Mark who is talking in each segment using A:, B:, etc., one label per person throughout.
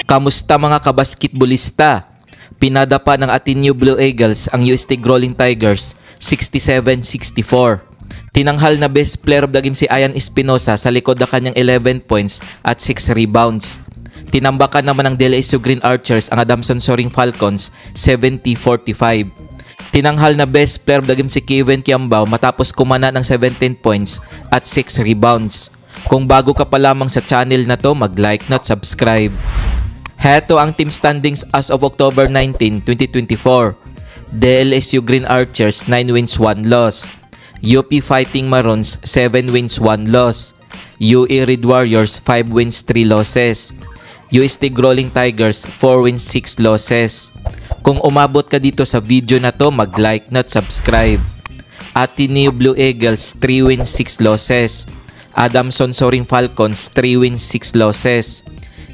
A: Kamusta mga kabasketbolista? Pinadapa ng Ateneo Blue Eagles ang UST Growling Tigers 67-64. Tinanghal na best player of the game si Ian Espinosa sa likod na kanyang 11 points at 6 rebounds. Tinambakan naman ng DLSU Green Archers ang Adamson Soaring Falcons 70-45. Tinanghal na best player of the game si Kevin Kiambao matapos kumana ng 17 points at 6 rebounds. Kung bago ka pa lamang sa channel na to, mag-like na at subscribe. Heto ang team standings as of October 19, 2024. DLSU Green Archers 9 wins 1 loss. UP Fighting Maroons 7 wins 1 loss. UE Red Warriors 5 wins 3 losses. UST Growling Tigers 4 wins 6 losses. Kung umabot ka dito sa video na to, mag-like na at subscribe. Ateneo Blue Eagles 3 wins 6 losses. Adamson Soaring Falcons 3 wins 6 losses.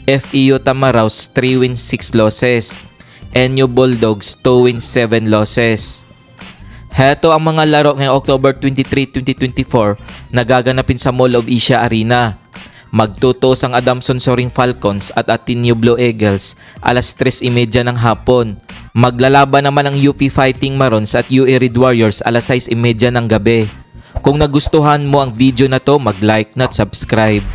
A: FEU Tamaraws 3 wins 6 losses. NU Bulldogs 2 wins 7 losses. Heto ang mga laro ngayong October 23, 2024 na gaganapin sa Mall of Asia Arena. Magtutos ang Adamson Soaring Falcons at Ateneo Blue Eagles alas 3:30 ng hapon. Maglalaban naman ang UP Fighting Maroons at UE Red Warriors alas 6:30 ng gabi. Kung nagustuhan mo ang video na to, mag-like na at subscribe.